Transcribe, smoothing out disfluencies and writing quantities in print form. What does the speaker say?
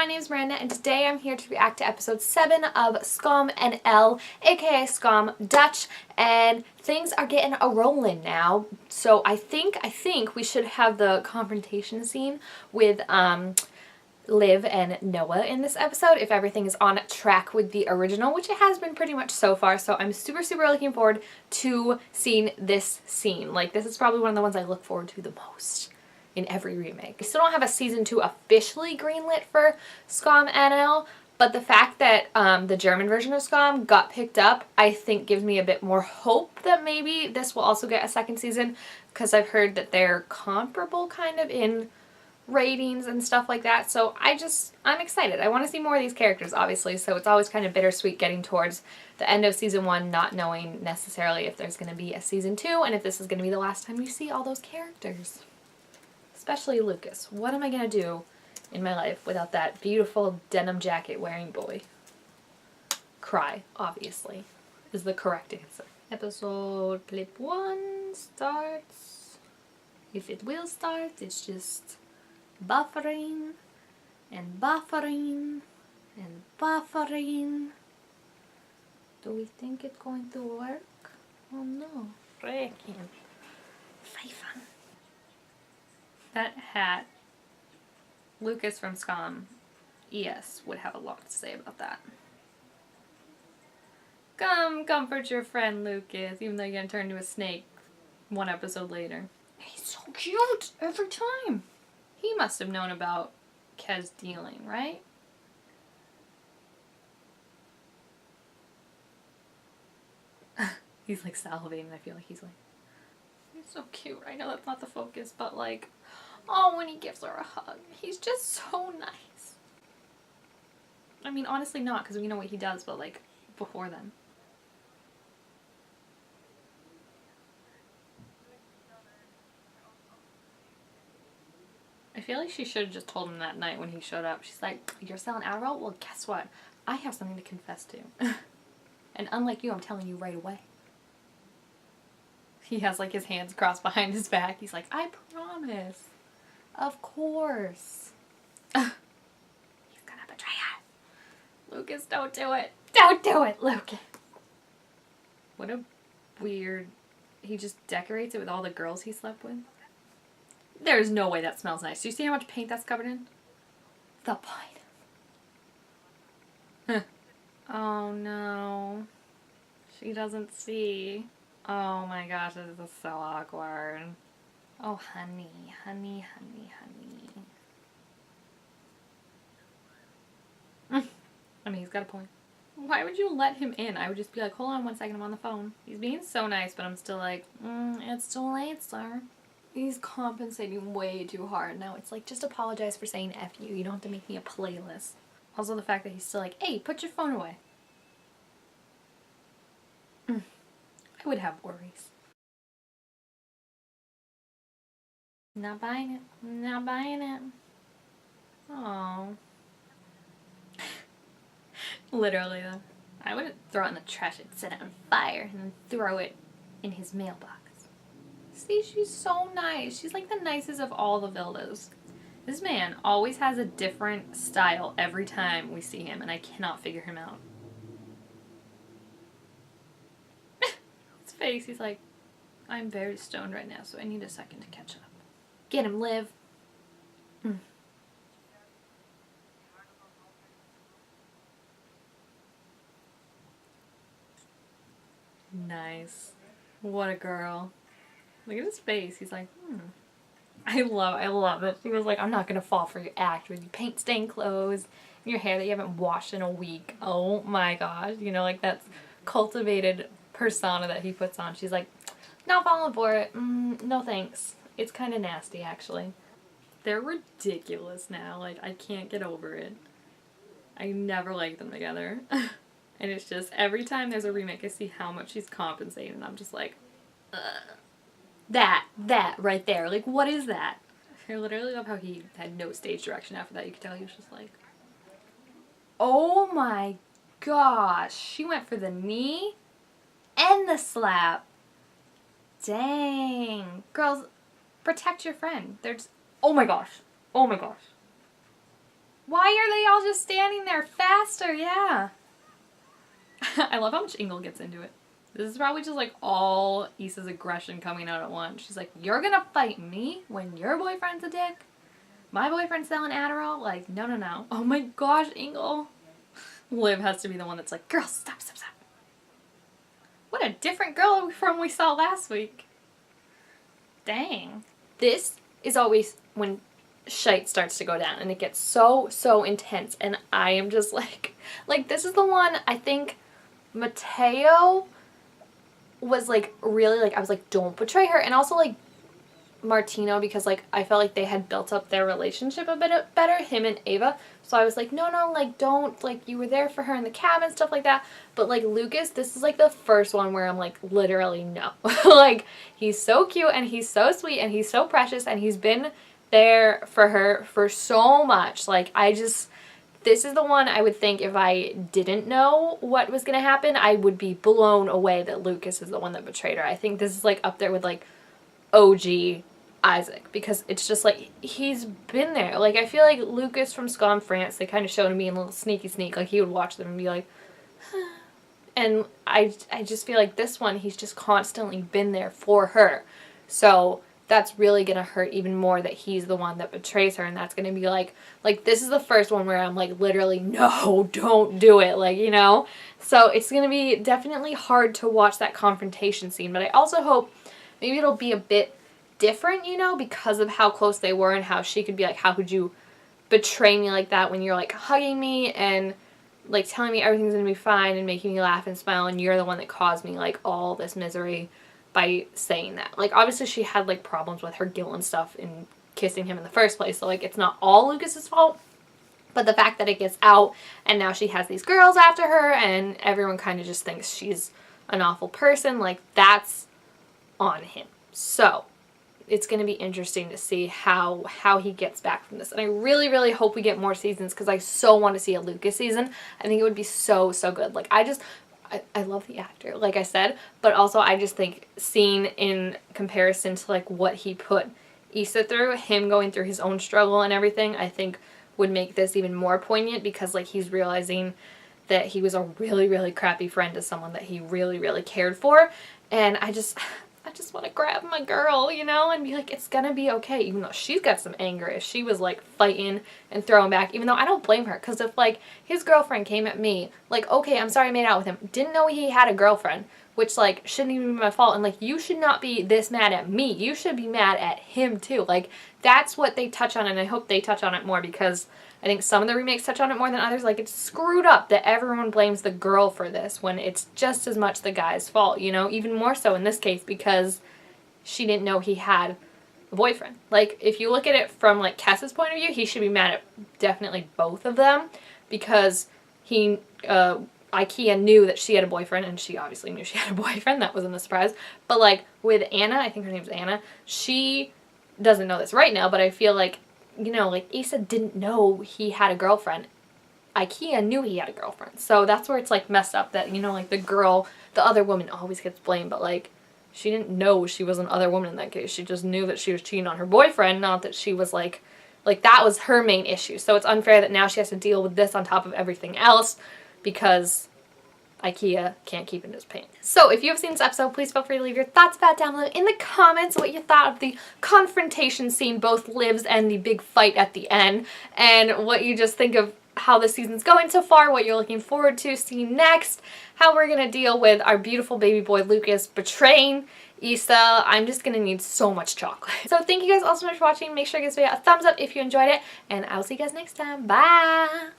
my name is Miranda, and today I'm here to react to episode 7 of Skam and L, aka Skam Dutch, and things are getting a rolling now. So I think we should have the confrontation scene with Liv and Noah in this episode if everything is on track with the original, which it has been pretty much so far. So I'm super looking forward to seeing this scene. Like, this is probably one of the ones I look forward to the most in every remake. I still don't have a season 2 officially greenlit for Skam NL, but the fact that the German version of Skam got picked up, I think gives me a bit more hope that maybe this will also get a second season, because I've heard that they're comparable kind of in ratings and stuff like that. So I'm excited. I want to see more of these characters, obviously, so it's always kind of bittersweet getting towards the end of season 1, not knowing necessarily if there's going to be a season 2 and if this is going to be the last time you see all those characters. Especially Lucas. What am I going to do in my life without that beautiful denim jacket wearing boy? Cry, obviously, is the correct answer. Episode clip 1 starts. If it will start, it's just buffering and buffering and buffering. Do we think it's going to work? Oh no. Freaking Pfeifen. That hat, Lucas from Skam ES would have a lot to say about that. Come comfort your friend, Lucas, even though you're gonna turn into a snake 1 episode later. He's so cute every time. He must have known about Kez dealing, right? He's like salivating. I feel like he's so cute. I know that's not the focus, but like, oh, when he gives her a hug, he's just so nice. I mean, honestly not, because we know what he does, but like, before then. I feel like she should have just told him that night when he showed up. She's like, you're selling Adderall? Well, guess what? I have something to confess to. And unlike you, I'm telling you right away. He has like his hands crossed behind his back. He's like, I promise. Of course. He's gonna betray her. Lucas, don't do it. Don't do it, Lucas. What a weird... He just decorates it with all the girls he slept with. There's no way that smells nice. Do you see how much paint that's covered in? The pine. Oh no. She doesn't see. Oh my gosh, this is so awkward. Oh honey, honey, honey, honey. I mean, he's got a point. Why would you let him in? I would just be like, hold on 1 second, I'm on the phone. He's being so nice, but I'm still like, it's too late, sir. He's compensating way too hard. Now it's like, just apologize for saying F you. You don't have to make me a playlist. Also the fact that he's still like, hey, put your phone away. I would have worries. Not buying it. Not buying it. Oh. Literally though. I wouldn't throw it in the trash. I'd set it on fire and then throw it in his mailbox. See, she's so nice. She's like the nicest of all the Vildas. This man always has a different style every time we see him, and I cannot figure him out. His face, he's like, I'm very stoned right now, so I need a second to catch up. Get him, Liv. Nice. What a girl. Look at his face. He's like, I love it. She was like, I'm not gonna fall for your act with your paint stained clothes and your hair that you haven't washed in a week. Oh my gosh. You know, like that cultivated persona that he puts on. She's like, not falling for it. No thanks. It's kind of nasty, actually. They're ridiculous now. Like, I can't get over it. I never liked them together. And it's just, every time there's a remake, I see how much she's compensating, and I'm just like, ugh. That right there. Like, what is that? I literally love how he had no stage direction after that. You could tell he was just like, oh my gosh. She went for the knee and the slap. Dang. Girls, protect your friend. They're just, oh my gosh. Oh my gosh. Why are they all just standing there faster, yeah. I love how much Ingle gets into it. This is probably just like all Issa's aggression coming out at once. She's like, you're gonna fight me when your boyfriend's a dick? My boyfriend's selling Adderall? Like, no, no, no. Oh my gosh, Ingle. Liv has to be the one that's like, girl, stop, stop, stop. What a different girl from we saw last week. Dang. This is always when shite starts to go down and it gets so, so intense. And I am just like this is the one I think Mateo was like really like, I was like, don't betray her. And also like Martino, because like I felt like they had built up their relationship a bit better, him and Ava. So I was like, no, no, like don't, like you were there for her in the cabin, stuff like that. But like Lucas, this is like the first one where I'm like, literally no. Like he's so cute and he's so sweet and he's so precious and he's been there for her for so much. Like this is the one I would think if I didn't know what was gonna happen, I would be blown away that Lucas is the one that betrayed her. I think this is like up there with like OG Isaac, because it's just like he's been there. Like I feel like Lucas from Skam France, they kind of showed me in a little sneaky sneak, like he would watch them and be like, huh. And I just feel like this one, he's just constantly been there for her. So that's really gonna hurt even more that he's the one that betrays her, and that's gonna be like this is the first one where I'm like literally no, don't do it, like, you know. So it's gonna be definitely hard to watch that confrontation scene, but I also hope maybe it'll be a bit different, you know, because of how close they were and how she could be like, how could you betray me like that when you're like hugging me and like telling me everything's gonna be fine and making me laugh and smile, and you're the one that caused me like all this misery by saying that. Like obviously she had like problems with her guilt and stuff in kissing him in the first place, so like it's not all Lucas's fault, but the fact that it gets out and now she has these girls after her and everyone kind of just thinks she's an awful person, like that's on him. So it's going to be interesting to see how he gets back from this. And I really, really hope we get more seasons because I so want to see a Lucas season. I think it would be so, so good. Like, I love the actor, like I said, but also I just think seeing in comparison to, like, what he put Issa through, him going through his own struggle and everything, I think would make this even more poignant because, like, he's realizing that he was a really, really crappy friend to someone that he really, really cared for. And I just want to grab my girl, you know, and be like, it's gonna be okay, even though she's got some anger if she was like fighting and throwing back, even though I don't blame her, because if like his girlfriend came at me, like, okay, I'm sorry I made out with him, didn't know he had a girlfriend, which like shouldn't even be my fault, and like you should not be this mad at me, you should be mad at him too. Like that's what they touch on, and I hope they touch on it more because I think some of the remakes touch on it more than others. Like, it's screwed up that everyone blames the girl for this when it's just as much the guy's fault, you know? Even more so in this case because she didn't know he had a boyfriend. Like, if you look at it from, like, Kessa's point of view, he should be mad at definitely both of them because Ikea knew that she had a boyfriend, and she obviously knew she had a boyfriend. That wasn't a surprise. But, like, with Anna, I think her name's Anna, she doesn't know this right now, but I feel like, you know, like, Issa didn't know he had a girlfriend. Ikea knew he had a girlfriend. So that's where it's, like, messed up that, you know, like, the other woman always gets blamed, but, like, she didn't know she was an other woman in that case. She just knew that she was cheating on her boyfriend, not that she was, like, that was her main issue. So it's unfair that now she has to deal with this on top of everything else because Ikea can't keep in his pants. So if you have seen this episode, please feel free to leave your thoughts about it down below in the comments, what you thought of the confrontation scene, both Liv's and the big fight at the end, and what you just think of how the season's going so far, what you're looking forward to seeing next, how we're going to deal with our beautiful baby boy Lucas betraying Issa. I'm just going to need so much chocolate. So thank you guys all so much for watching. Make sure you give this video a thumbs up if you enjoyed it, and I'll see you guys next time. Bye!